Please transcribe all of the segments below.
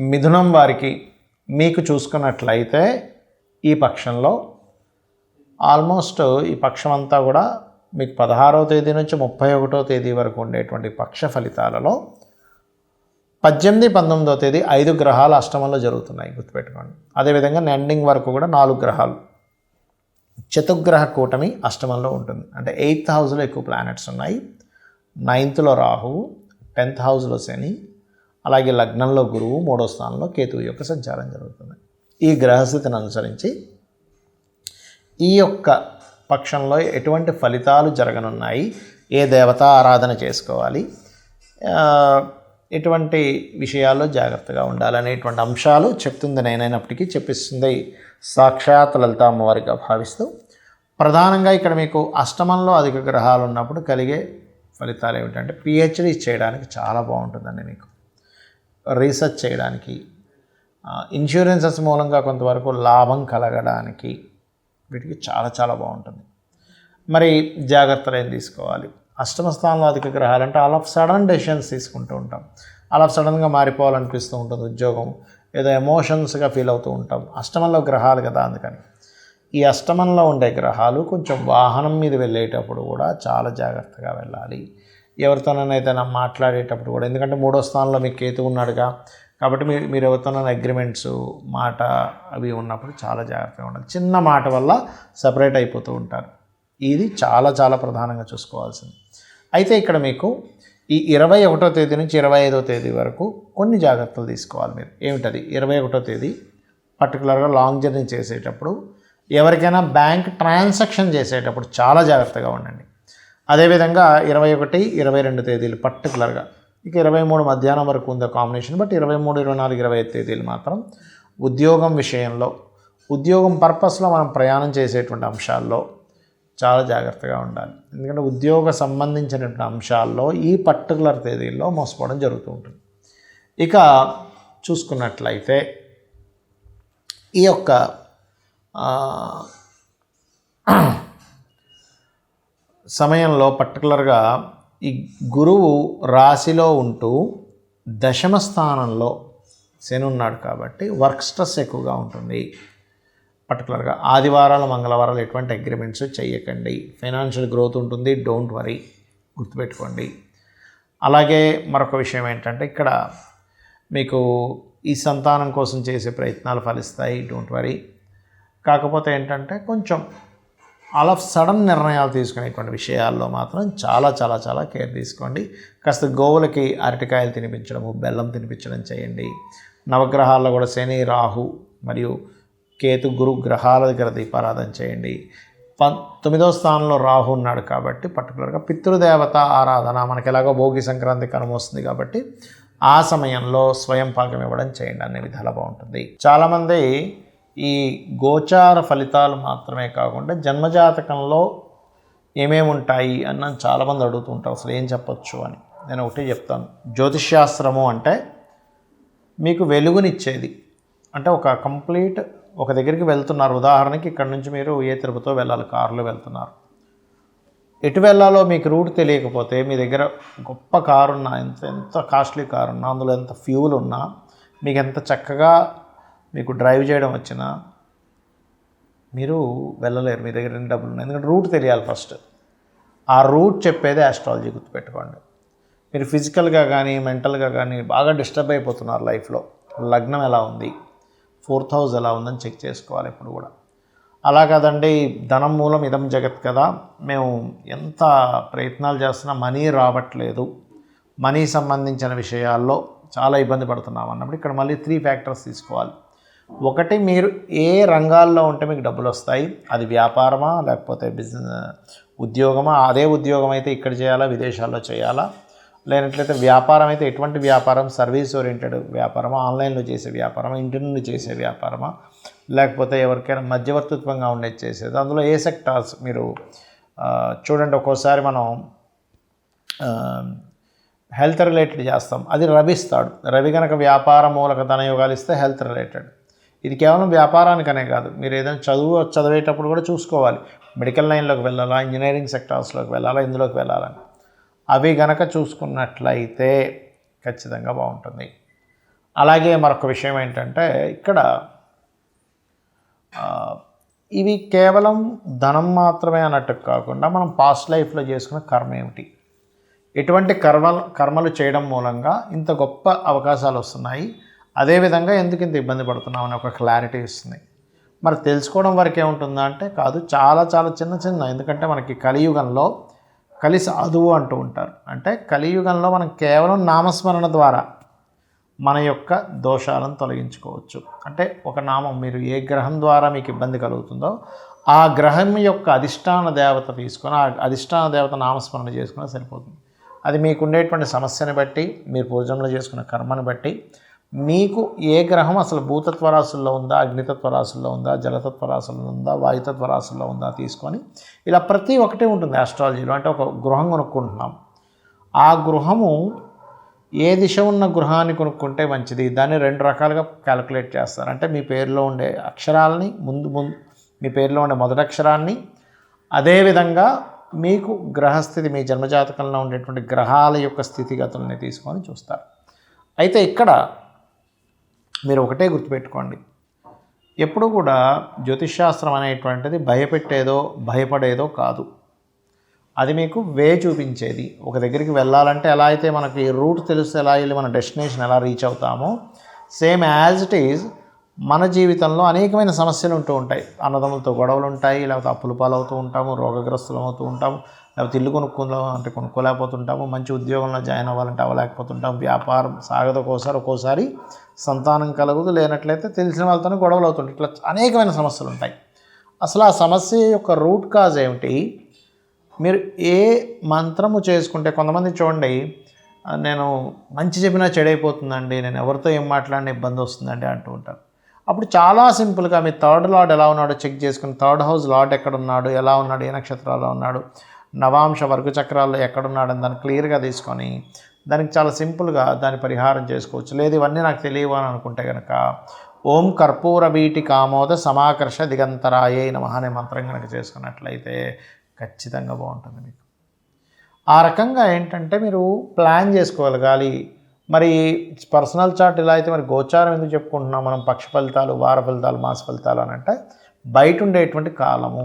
మిథునం వారికి మీకు చూసుకున్నట్లయితే ఈ పక్షంలో ఆల్మోస్ట్ ఈ పక్షం అంతా కూడా మీకు 16వ తేదీ నుంచి 31వ తేదీ వరకు ఉండేటువంటి పక్ష ఫలితాలలో 18, 19వ తేదీ 5 గ్రహాలు అష్టమంలో జరుగుతున్నాయి, గుర్తుపెట్టుకోండి. అదేవిధంగా ఎండింగ్ వరకు కూడా 4 గ్రహాలు చతుర్గ్రహ కూటమి అష్టమంలో ఉంటుంది. అంటే 8th హౌస్లో ఎక్కువ ప్లానెట్స్ ఉన్నాయి. 9th రాహువు, 10th హౌస్లో శని, అలాగే లగ్నంలో గురువు, 3వ స్థానంలో కేతువు యొక్క సంచారం జరుగుతుంది. ఈ గ్రహస్థితిని అనుసరించి ఈ యొక్క పక్షంలో ఎటువంటి ఫలితాలు జరగనున్నాయి, ఏ దేవతా ఆరాధన చేసుకోవాలి, ఎటువంటి విషయాల్లో జాగ్రత్తగా ఉండాలనేటువంటి అంశాలు చెప్తుంది నేనైనప్పటికీ చెప్పిస్తుంది సాక్షాత్ లలిత అమ్మవారిగా భావిస్తూ, ప్రధానంగా ఇక్కడ మీకు అష్టమంలో అధిక గ్రహాలు ఉన్నప్పుడు కలిగే ఫలితాలు ఏమిటంటే పిహెచ్డీ చేయడానికి చాలా బాగుంటుందండి. మీకు రీసెర్చ్ చేయడానికి, ఇన్సూరెన్సెస్ మూలంగా కొంతవరకు లాభం కలగడానికి వీటికి చాలా చాలా బాగుంటుంది. మరి జాగ్రత్తలు ఏం తీసుకోవాలి? అష్టమ స్థానంలో అధిక గ్రహాలు అంటే ఆల్ ఆఫ్ సడన్ డెసిషన్స్ తీసుకుంటూ ఉంటాం, ఆల్ ఆఫ్ సడన్గా మారిపోవాలనిపిస్తూ ఉంటుంది ఉద్యోగం, ఏదో ఎమోషన్స్గా ఫీల్ అవుతూ ఉంటాం. అష్టమంలో గ్రహాలు కదా, అందుకని ఈ అష్టమంలో ఉండే గ్రహాలు కొంచెం వాహనం మీద వెళ్ళేటప్పుడు కూడా చాలా జాగ్రత్తగా వెళ్ళాలి. ఎవరితోనైనా ఏదైనా మాట్లాడేటప్పుడు కూడా, ఎందుకంటే 3వ స్థానంలో మీకు కేతు ఉన్నాడుగా, కాబట్టి మీరు ఎవరితోనైనా అగ్రిమెంట్స్ మాట అవి ఉన్నప్పుడు చాలా జాగ్రత్తగా ఉండాలి. చిన్న మాట వల్ల సపరేట్ అయిపోతూ ఉంటారు. ఇది చాలా చాలా ప్రధానంగా చూసుకోవాల్సింది. అయితే ఇక్కడ మీకు ఈ 21వ తేదీ నుంచి 25వ తేదీ వరకు కొన్ని జాగ్రత్తలు తీసుకోవాలి మీరు. ఏమిటది? 21వ తేదీ పర్టికులర్గా లాంగ్ జర్నీ చేసేటప్పుడు, ఎవరికైనా బ్యాంక్ ట్రాన్సాక్షన్ చేసేటప్పుడు చాలా జాగ్రత్తగా ఉండండి. అదేవిధంగా 21, 22 తేదీలు పర్టికులర్గా, ఇక 23 మధ్యాహ్నం వరకు ఉంది కాంబినేషన్, బట్ 23, 24, 25 తేదీలు మాత్రం ఉద్యోగం విషయంలో, ఉద్యోగం పర్పస్లో మనం ప్రయాణం చేసేటువంటి అంశాల్లో చాలా జాగ్రత్తగా ఉండాలి. ఎందుకంటే ఉద్యోగ సంబంధించినటువంటి అంశాల్లో ఈ పర్టికులర్ తేదీల్లో మోసపోవడం జరుగుతూ ఉంటుంది. ఇక చూసుకున్నట్లయితే ఈ యొక్క సమయంలో పర్టికులర్గా ఈ గురువు రాశిలో ఉంటూ దశమ స్థానంలో శని ఉన్నాడు కాబట్టి వర్క్ స్ట్రెస్ ఎక్కువగా ఉంటుంది. పర్టికులర్గా ఆదివారాలు, మంగళవారాలు ఎటువంటి అగ్రిమెంట్స్ చేయకండి. ఫైనాన్షియల్ గ్రోత్ ఉంటుంది, డోంట్ వరీ, గుర్తుపెట్టుకోండి. అలాగే మరొక విషయం ఏంటంటే ఇక్కడ మీకు ఈ సంతానం కోసం చేసే ప్రయత్నాలు ఫలిస్తాయి, డోంట్ వరీ. కాకపోతే ఏంటంటే కొంచెం ఆల్ ఆఫ్ సడన్ నిర్ణయాలు తీసుకునేటువంటి విషయాల్లో మాత్రం చాలా చాలా చాలా కేర్ తీసుకోండి. కాస్త గోవులకి అరటికాయలు తినిపించడము, బెల్లం తినిపించడం చేయండి. నవగ్రహాల్లో కూడా శని, రాహు మరియు కేతు, గురు గ్రహాల దగ్గర దీపారాధన చేయండి. 9వ స్థానంలో రాహు ఉన్నాడు కాబట్టి పర్టికులర్గా పితృదేవత ఆరాధన, మనకి ఎలాగో భోగి సంక్రాంతి కనుమ వస్తుంది కాబట్టి ఆ సమయంలో స్వయం పాకం ఇవ్వడం చేయండి, అనే విధాలు బాగుంటుంది. చాలామంది ఈ గోచార ఫలితాలు మాత్రమే కాకుండా జన్మజాతకంలో ఏమేమి ఉంటాయి అన్న చాలామంది అడుగుతూ ఉంటారు, అసలు ఏం చెప్పొచ్చు అని. నేను ఒకటే చెప్తాను, జ్యోతిష్శాస్త్రము అంటే మీకు వెలుగునిచ్చేది. అంటే ఒక కంప్లీట్ ఒక దగ్గరికి వెళ్తున్నారు, ఉదాహరణకి ఇక్కడ నుంచి మీరు ఏ తిరుపతితో వెళ్ళాలి, కారులో వెళ్తున్నారు, ఎటు వెళ్ళాలో మీకు రూట్ తెలియకపోతే మీ దగ్గర గొప్ప కారు ఉన్నా, ఎంత కాస్ట్లీ కారు ఉన్నా, అందులో ఎంత ఫ్యూల్ ఉన్నా, మీకు ఎంత చక్కగా మీకు డ్రైవ్ చేయడం వచ్చినా మీరు వెళ్ళలేరు, మీ దగ్గర ఎన్ని డబ్బులు ఉన్నాయి. ఎందుకంటే రూట్ తెలియాలి ఫస్ట్. ఆ రూట్ చెప్పేదే ఆస్ట్రాలజీ, గుర్తుపెట్టుకోండి. మీరు ఫిజికల్గా కానీ మెంటల్గా కానీ బాగా డిస్టర్బ్ అయిపోతున్నారు లైఫ్లో, లగ్నం ఎలా ఉంది, 4th హౌస్ ఎలా ఉందని చెక్ చేసుకోవాలి ఎప్పుడు కూడా. అలా కాదండి, ధనం మూలం ఇదం జగత్ కదా, మేము ఎంత ప్రయత్నాలు చేస్తున్నా మనీ రావట్లేదు, మనీ సంబంధించిన విషయాల్లో చాలా ఇబ్బంది పడుతున్నాం అన్నప్పుడు ఇక్కడ మళ్ళీ 3 ఫ్యాక్టర్స్ తీసుకోవాలి. ఒకటి, మీరు ఏ రంగాల్లో ఉంటే మీకు డబ్బులు వస్తాయి, అది వ్యాపారమా లేకపోతే ఉద్యోగమా, అదే ఉద్యోగం అయితే ఇక్కడ చేయాలా, విదేశాల్లో చేయాలా, లేనట్లయితే వ్యాపారం అయితే ఎటువంటి వ్యాపారం, సర్వీస్ ఓరియంటెడ్ వ్యాపారమా, ఆన్లైన్లో చేసే వ్యాపారమా, ఇంటి నుండి చేసే వ్యాపారమా, లేకపోతే ఎవరికైనా మధ్యవర్తిత్వంగా ఉండేది చేసేది, అందులో ఏ సెక్టార్స్ మీరు చూడండి. ఒక్కోసారి మనం హెల్త్ రిలేటెడ్ చేస్తాం, అది రవి ఇస్తాడు. రవి కనుక వ్యాపార మూలక ధనయోగాలు ఇస్తే హెల్త్ రిలేటెడ్. ఇది కేవలం వ్యాపారానికనే కాదు, మీరు ఏదైనా చదివేటప్పుడు కూడా చూసుకోవాలి, మెడికల్ లైన్లోకి వెళ్ళాలా, ఇంజనీరింగ్ సెక్టార్స్లోకి వెళ్ళాలా, ఇందులోకి వెళ్ళాలని. అవి గనక చూసుకున్నట్లయితే ఖచ్చితంగా బాగుంటుంది. అలాగే మరొక విషయం ఏంటంటే ఇక్కడ ఇవి కేవలం ధనం మాత్రమే అన్నట్టు కాకుండా మనం పాస్ట్ లైఫ్లో చేసుకున్న కర్మ ఏమిటి, ఎటువంటి కర్మలు చేయడం మూలంగా ఇంత గొప్ప అవకాశాలు వస్తున్నాయి, అదేవిధంగా ఎందుకు ఇంత ఇబ్బంది పడుతున్నామని ఒక క్లారిటీ ఇస్తుంది. మరి తెలుసుకోవడం వరకు ఏముంటుందా అంటే కాదు, చాలా చాలా చిన్న ఎందుకంటే మనకి కలియుగంలో కలి సాధువు అంటూ ఉంటారు. అంటే కలియుగంలో మనం కేవలం నామస్మరణ ద్వారా మన యొక్క దోషాలను తొలగించుకోవచ్చు. అంటే ఒక నామం, మీరు ఏ గ్రహం ద్వారా మీకు ఇబ్బంది కలుగుతుందో ఆ గ్రహం యొక్క అధిష్టాన దేవత తీసుకొని ఆ అధిష్టాన దేవత నామస్మరణ చేసుకుని సరిపోతుంది. అది మీకు ఉండేటువంటి సమస్యని బట్టి, మీరు పూజంలో చేసుకున్న కర్మని బట్టి, మీకు ఏ గ్రహం అసలు భూతత్వ రాశుల్లో ఉందా, అగ్నితత్వ రాశుల్లో ఉందా, జలతత్వ రాశుల్లో ఉందా, వాయుతత్వ రాశుల్లో ఉందా తీసుకొని ఇలా ప్రతి ఒక్కటి ఉంటుంది ఆస్ట్రాలజీలో. అంటే ఒక గృహం కొనుక్కుంటున్నాం, ఆ గృహము ఏ దిశ ఉన్న గృహాన్ని కొనుక్కుంటే మంచిది, దాన్ని 2 రకాలుగా క్యాలిక్యులేట్ చేస్తారు. అంటే మీ పేరులో ఉండే అక్షరాలని ముందు మీ పేరులో ఉండే మొదటి అక్షరాన్ని, అదేవిధంగా మీకు గ్రహస్థితి, మీ జన్మజాతకంలో ఉండేటువంటి గ్రహాల యొక్క స్థితిగతుల్ని తీసుకొని చూస్తారు. అయితే ఇక్కడ మీరు ఒకటే గుర్తుపెట్టుకోండి, ఎప్పుడు కూడా జ్యోతిష్శాస్త్రం అనేటువంటిది భయపెట్టేదో భయపడేదో కాదు. అది మీకు వే చూపించేది. ఒక దగ్గరికి వెళ్ళాలంటే ఎలా అయితే మనకి రూట్ తెలిస్తే ఎలా వెళ్ళి మన డెస్టినేషన్ ఎలా రీచ్ అవుతామో, సేమ్ యాజ్ ఇట్ ఈజ్ మన జీవితంలో అనేకమైన సమస్యలు ఉంటూ ఉంటాయి. అన్నదమ్ములతో గొడవలు ఉంటాయి, లేకపోతే అప్పుల పాలవుతూ ఉంటాము, రోగగ్రస్తులం అవుతూ ఉంటాము, లేకపోతే ఇల్లు కొనుక్కోలేకపోతుంటాము, మంచి ఉద్యోగంలో జాయిన్ అవ్వాలంటే అవ్వలేకపోతుంటాము, వ్యాపారం సాగదు, ఒక్కోసారి సంతానం కలగదు, లేనట్లయితే తెలిసిన వాళ్ళతోనే గొడవలు అవుతుంటాయి. ఇట్లా అనేకమైన సమస్యలు ఉంటాయి. అసలు ఆ సమస్య యొక్క రూట్ కాజ్ ఏమిటి, మీరు ఏ మంత్రము చేసుకుంటే, కొంతమంది చూడండి, నేను మంచి చెప్పినా చెడైపోతుందండి, నేను ఎవరితో ఏం మాట్లాడినా ఇబ్బంది వస్తుందండి అంటూ ఉంటారు. అప్పుడు చాలా సింపుల్గా మీ 3rd లార్డ్ ఎలా ఉన్నాడో చెక్ చేసుకుని, 3rd హౌస్ లార్డ్ ఎక్కడున్నాడు, ఎలా ఉన్నాడు, ఏ నక్షత్రాల్లో ఉన్నాడు, నవాంశ వర్గ చక్రాల్లో ఎక్కడున్నాడు అని దాన్ని క్లియర్గా తీసుకొని దానికి చాలా సింపుల్గా దాన్ని పరిహారం చేసుకోవచ్చు. లేదు ఇవన్నీ నాకు తెలియవు అని అనుకుంటే కనుక ఓం కర్పూర వీటి కామోద సమాకర్ష దిగంతరాయే నమః అనే మంత్రం కనుక చేసుకున్నట్లయితే ఖచ్చితంగా బాగుంటుంది మీకు. ఆ రకంగా ఏంటంటే మీరు ప్లాన్ చేసుకోగలగాలి. మరి పర్సనల్ చార్ట్ ఇలా అయితే మరి గోచారం ఎందుకు చెప్పుకుంటున్నాం మనం, పక్ష ఫలితాలు, వార ఫలితాలు, మాస ఫలితాలు అని అంటే బయట ఉండేటువంటి కాలము,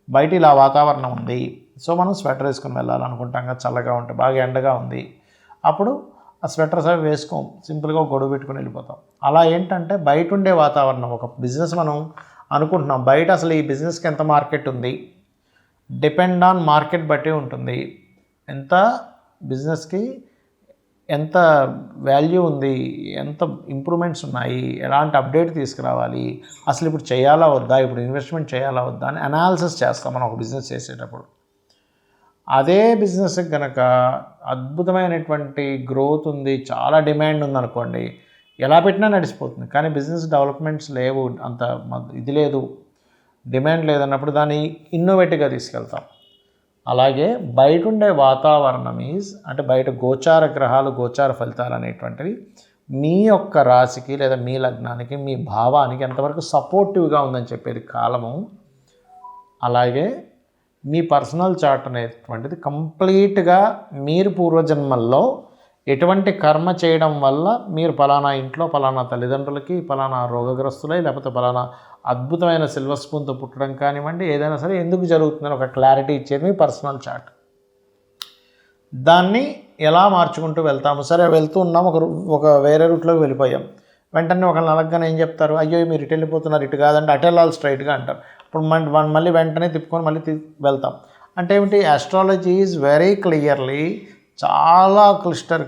బయట ఇలా వాతావరణం ఉంది, సో మనం స్వెటర్ వేసుకొని వెళ్ళాలనుకుంటాం కదా, చల్లగా ఉంటే, బాగా ఎండగా ఉంది, అప్పుడు ఆ స్వెటర్స్ అవి వేసుకోం, సింపుల్గా గొడుగు పెట్టుకొని వెళ్ళిపోతాం. అలా ఏంటంటే బయట ఉండే వాతావరణం, ఒక బిజినెస్ మనం అనుకుంటున్నాం, బయట అసలు ఈ బిజినెస్కి ఎంత మార్కెట్ ఉంది, డిపెండ్ ఆన్ మార్కెట్ బట్టి ఉంటుంది. ఎంత బిజినెస్కి ఎంత వాల్యూ ఉంది, ఎంత ఇంప్రూవ్మెంట్స్ ఉన్నాయి, ఎలాంటి అప్డేట్ తీసుకురావాలి, అసలు ఇప్పుడు చేయాలా వద్దా, ఇప్పుడు ఇన్వెస్ట్మెంట్ చేయాలా వద్దా అని అనాలిసిస్ చేస్తాం మనం ఒక బిజినెస్ చేసేటప్పుడు. అదే బిజినెస్కి కనుక అద్భుతమైనటువంటి గ్రోత్ ఉంది, చాలా డిమాండ్ ఉందనుకోండి, ఎలా పెట్టినా నడిచిపోతుంది. కానీ బిజినెస్ డెవలప్మెంట్స్ లేవు, అంత ఇది లేదు, డిమాండ్ లేదన్నప్పుడు దాన్ని ఇన్నోవేటివ్గా తీసుకెళ్తాం. అలాగే బయట ఉండే వాతావరణం అంటే బయట గోచార గ్రహాలు, గోచార ఫలితాలు అనేటువంటివి మీ యొక్క రాశికి లేదా మీ లగ్నానికి, మీ భావానికి ఎంతవరకు సపోర్టివ్గా ఉందని చెప్పేది కాలము. అలాగే మీ పర్సనల్ చార్ట్ అనేటువంటిది కంప్లీట్గా మీరు పూర్వజన్మల్లో ఎటువంటి కర్మ చేయడం వల్ల మీరు పలానా ఇంట్లో పలానా తల్లిదండ్రులకి పలానా రోగగ్రస్తులై, లేకపోతే పలానా అద్భుతమైన సిల్వర్ స్పూన్తో పుట్టడం కానివ్వండి, ఏదైనా సరే ఎందుకు జరుగుతుందని ఒక క్లారిటీ ఇచ్చేది మీ పర్సనల్ చార్ట్. దాన్ని ఎలా మార్చుకుంటూ వెళ్తాము. సరే వెళ్తూ ఉన్నాం, ఒక వేరే రూట్లోకి వెళ్ళిపోయాం, వెంటనే ఒకళ్ళని అలగ్గానే ఏం చెప్తారు, అయ్యో మీరు ఇటు వెళ్ళిపోతున్నారు, ఇటు కాదంటే అటు వెళ్ళాలి స్ట్రైట్గా అంటారు. ఇప్పుడు మళ్ళీ వెంటనే తిప్పుకొని మళ్ళీ వెళ్తాం. అంటే ఏమిటి, ఆస్ట్రాలజీ ఈజ్ వెరీ క్లియర్లీ, చాలా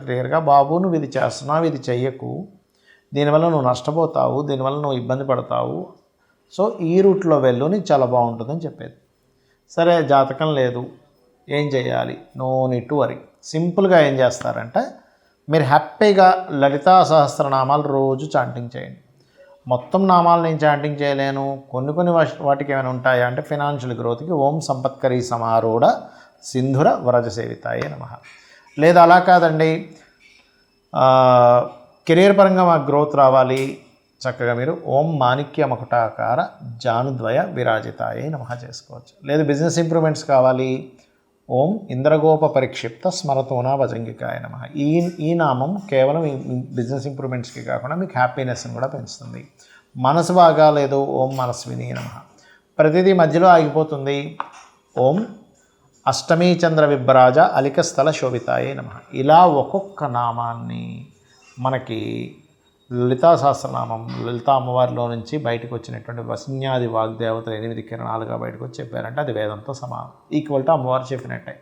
క్లియర్గా, బాబు నువ్వు ఇది చేస్తున్నావు, ఇది చెయ్యకు, దీనివల్ల నువ్వు నష్టపోతావు, దీనివల్ల నువ్వు ఇబ్బంది పడతావు, సో ఈ రూట్లో వెళ్ళు, నీకు చాలా బాగుంటుందని చెప్పేది. సరే జాతకం లేదు, ఏం చేయాలి, నో నీడ్ టు వరీ. సింపుల్గా ఏం చేస్తారంటే మీరు హ్యాపీగా లలితా సహస్రనామాలు రోజు చాంటింగ్ చేయండి. మొత్తం నామాలు నేను చాంటింగ్ చేయలేను, కొన్ని వాటికి ఏమైనా ఉంటాయా అంటే ఫినాన్షియల్ గ్రోత్కి ఓం సంపత్కరీ సమారూఢ సింధుర వరజసేవితాయే నమః. లేదా అలా కాదండి, కెరీర్ పరంగా మాకు గ్రోత్ రావాలి, చక్కగా మీరు ఓం మాణిక్య మకుటాకార జానుద్వయ విరాజితాయే నమః చేసుకోవచ్చు. లేదు బిజినెస్ ఇంప్రూవ్మెంట్స్ కావాలి, ఓం ఇంద్రగోప పరిక్షిప్త స్మరతోనా భజంగికాయ నమః. ఈ నామం కేవలం ఈ బిజినెస్ ఇంప్రూవ్మెంట్స్కి కాకుండా మీకు హ్యాపీనెస్ని కూడా పెంచుతుంది. మనసు బాగాలేదు, ఓం మనస్విని నమః. ప్రతిదీ మధ్యలో ఆగిపోతుంది, ఓం అష్టమీ చంద్ర విభ్రాజ అలిక స్థల శోభితాయే నమః. ఇలా ఒక్కొక్క నామాన్ని మనకి లలితా సహస్రనామం, లలితా అమ్మవారిలో నుంచి బయటకు వచ్చినటువంటి వసిన్యాది వాగ్దేవతలు 8 కిరణాలుగా బయటకు వచ్చి చెప్పారంటే అది వేదంతో సమానం, ఈక్వల్ టు అమ్మవారు చెప్పినట్టే.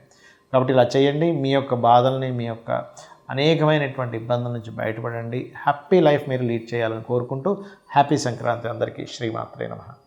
కాబట్టి ఇలా చేయండి, మీ యొక్క బాధల్ని, మీ యొక్క అనేకమైనటువంటి ఇబ్బందుల నుంచి బయటపడండి, హ్యాపీ లైఫ్ మీరు లీడ్ చేయాలని కోరుకుంటూ హ్యాపీ సంక్రాంతి అందరికీ. శ్రీమాత్రే నమః.